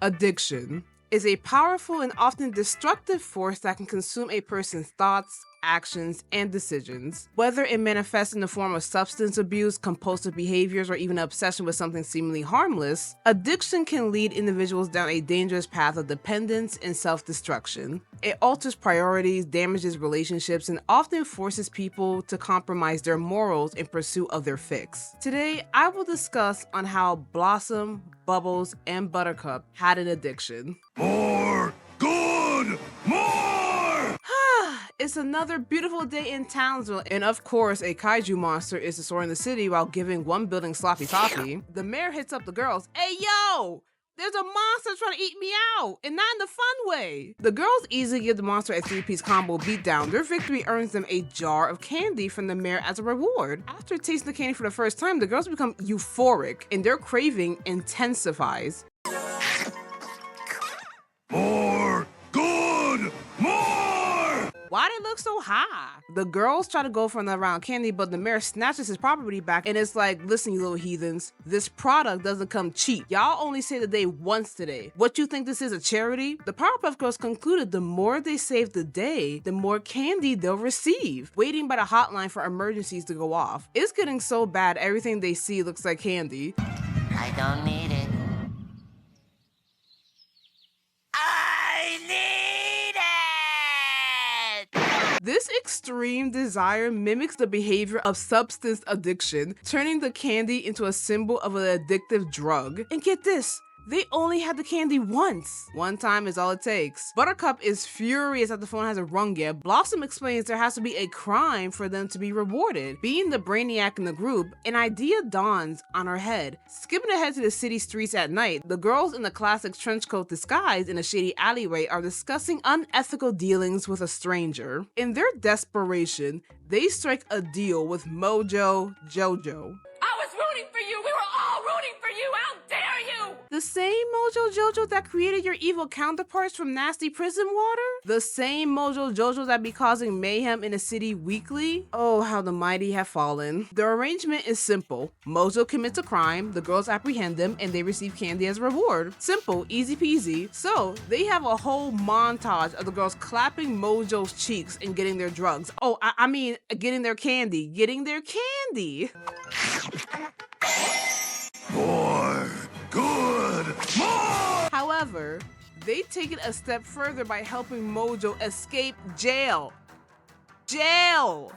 Addiction is a powerful and often destructive force that can consume a person's thoughts, actions, and decisions. Whether it manifests in the form of substance abuse, compulsive behaviors, or even obsession with something seemingly harmless, addiction can lead individuals down a dangerous path of dependence and self-destruction. It alters priorities, damages relationships, and often forces people to compromise their morals in pursuit of their fix. Today, I will discuss on how Blossom, Bubbles, and Buttercup had an addiction. More! Good! More! It's another beautiful day in Townsville, and of course, a kaiju monster is destroying the city while giving one building sloppy toppy. The mayor hits up the girls. Hey yo! There's a monster trying to eat me out, and not in the fun way. The girls easily give the monster a 3-piece combo beatdown. Their victory earns them a jar of candy from the mayor as a reward. After tasting the candy for the first time, the girls become euphoric, and their craving intensifies. More! Good! More! Why they look so high? The girls try to go for another round of candy, but the mayor snatches his property back and it's like, listen, you little heathens, this product doesn't come cheap. Y'all only say the day once today. What you think this is, a charity? The Powerpuff Girls concluded the more they save the day, the more candy they'll receive, waiting by the hotline for emergencies to go off. It's getting so bad, everything they see looks like candy. I don't need it. I need it! This extreme desire mimics the behavior of substance addiction, turning the candy into a symbol of an addictive drug. And get this, they only had the candy once. One time is all it takes. Buttercup is furious that the phone hasn't rung yet. Blossom explains there has to be a crime for them to be rewarded. Being the brainiac in the group, an idea dawns on her head. Skipping ahead to the city streets at night, the girls in the classic trench coat disguise in a shady alleyway are discussing unethical dealings with a stranger. In their desperation, they strike a deal with Mojo Jojo. I was rooting for you! We were all rooting for you! How dare you! The same Mojo Jojo that created your evil counterparts from nasty prison water? The same Mojo Jojo that be causing mayhem in the city weekly? Oh, how the mighty have fallen. The arrangement is simple. Mojo commits a crime, the girls apprehend them, and they receive candy as a reward. Simple, easy peasy. So, they have a whole montage of the girls clapping Mojo's cheeks and getting their drugs. Oh, I mean, getting their candy. Getting their candy! More! Good! More! However, they take it a step further by helping Mojo escape jail. Jail!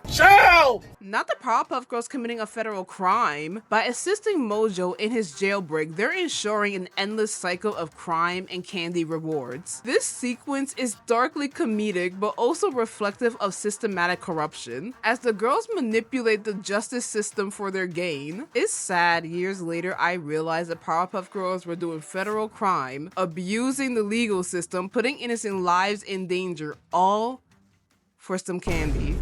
Not the Powerpuff Girls committing a federal crime. By assisting Mojo in his jailbreak, they're ensuring an endless cycle of crime and candy rewards. This sequence is darkly comedic, but also reflective of systematic corruption, as the girls manipulate the justice system for their gain. It's sad, years later I realized the Powerpuff Girls were doing federal crime, abusing the legal system, putting innocent lives in danger, all for some candy.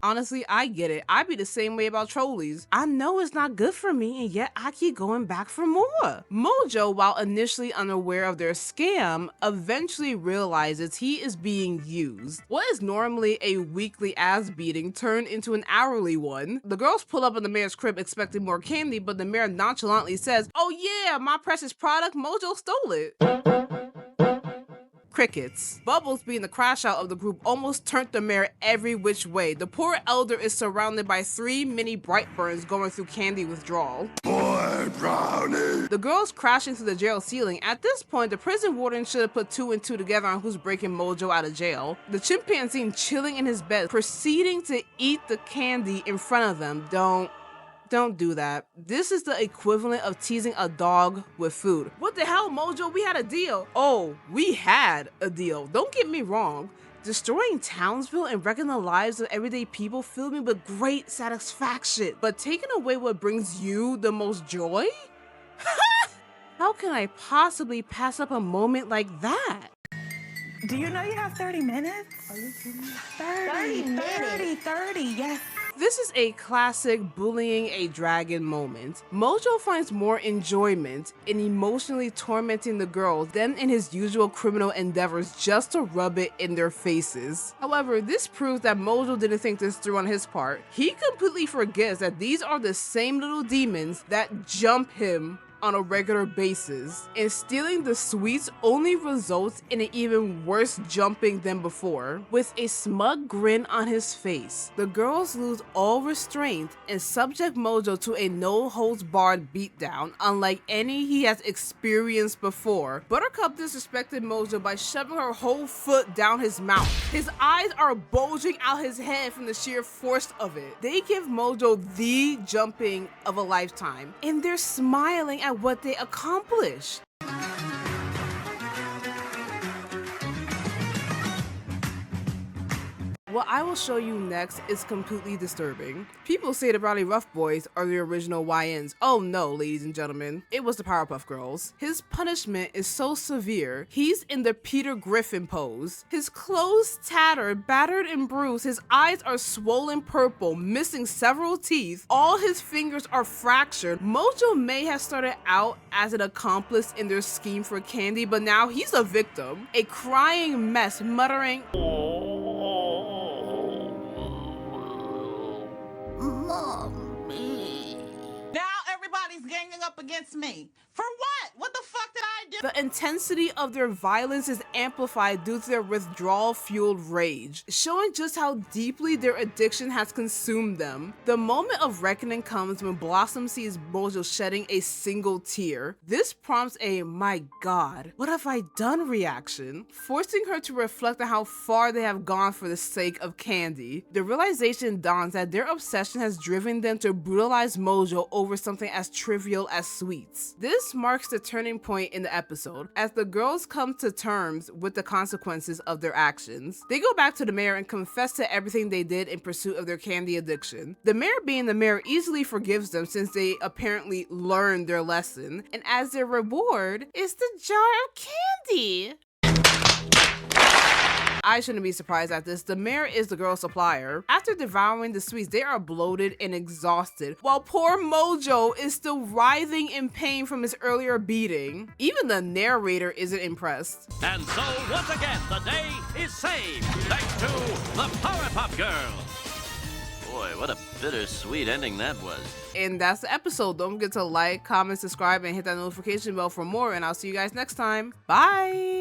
Honestly, I get it. I be the same way about trolleys. I know it's not good for me, and yet I keep going back for more. Mojo, while initially unaware of their scam, eventually realizes he is being used. What is normally a weekly ass beating turned into an hourly one. The girls pull up in the mayor's crib expecting more candy, but the mayor nonchalantly says, "Oh yeah, my precious product, Mojo stole it." Crickets. Bubbles, being the crash out of the group, almost turned the mayor every which way. The poor elder is surrounded by 3 mini Brightburns going through candy withdrawal. More brownie! The girls crash into the jail ceiling. At this point, the prison warden should have put 2 and 2 together on who's breaking Mojo out of jail. The chimpanzee chilling in his bed, proceeding to eat the candy in front of them. Don't do that. This is the equivalent of teasing a dog with food. What the hell, Mojo? We had a deal. Oh, we had a deal. Don't get me wrong. Destroying Townsville and wrecking the lives of everyday people filled me with great satisfaction. But taking away what brings you the most joy? How can I possibly pass up a moment like that? Do you know you have 30 minutes? Are you kidding me? 30, yes. This is a classic bullying a dragon moment. Mojo finds more enjoyment in emotionally tormenting the girls than in his usual criminal endeavors just to rub it in their faces. However, this proves that Mojo didn't think this through on his part. He completely forgets that these are the same little demons that jump him on a regular basis, and stealing the sweets only results in an even worse jumping than before. With a smug grin on his face, the girls lose all restraint and subject Mojo to a no-holds-barred beatdown unlike any he has experienced before. Buttercup disrespected Mojo by shoving her whole foot down his mouth. His eyes are bulging out his head from the sheer force of it. They give Mojo the jumping of a lifetime, and they're smiling at what they accomplished. What I will show you next is completely disturbing. People say the Brownie Rough Boys are the original YNs. Oh no, ladies and gentlemen, it was the Powerpuff Girls. His punishment is so severe, he's in the Peter Griffin pose. His clothes tattered, battered and bruised, his eyes are swollen purple, missing several teeth, all his fingers are fractured. Mojo may have started out as an accomplice in their scheme for candy, but now he's a victim. A crying mess, muttering, Mommy. Now everybody's ganging up against me. For what? What the fuck did I do? The intensity of their violence is amplified due to their withdrawal-fueled rage, showing just how deeply their addiction has consumed them. The moment of reckoning comes when Blossom sees Mojo shedding a single tear. This prompts a "my god, what have I done" reaction, forcing her to reflect on how far they have gone for the sake of candy. The realization dawns that their obsession has driven them to brutalize Mojo over something as trivial as sweets. This marks the turning point in the episode, as the girls come to terms with the consequences of their actions. They go back to the mayor and confess to everything they did in pursuit of their candy addiction. The mayor, being the mayor, easily forgives them since they apparently learned their lesson, and as their reward is the jar of candy. I shouldn't be surprised at this. The mayor is the girl's supplier. After devouring the sweets, they are bloated and exhausted, while poor Mojo is still writhing in pain from his earlier beating. Even the narrator isn't impressed. And so, once again, the day is saved, thanks to the Powerpuff Girls. Boy, what a bittersweet ending that was. And that's the episode. Don't forget to like, comment, subscribe, and hit that notification bell for more, and I'll see you guys next time. Bye!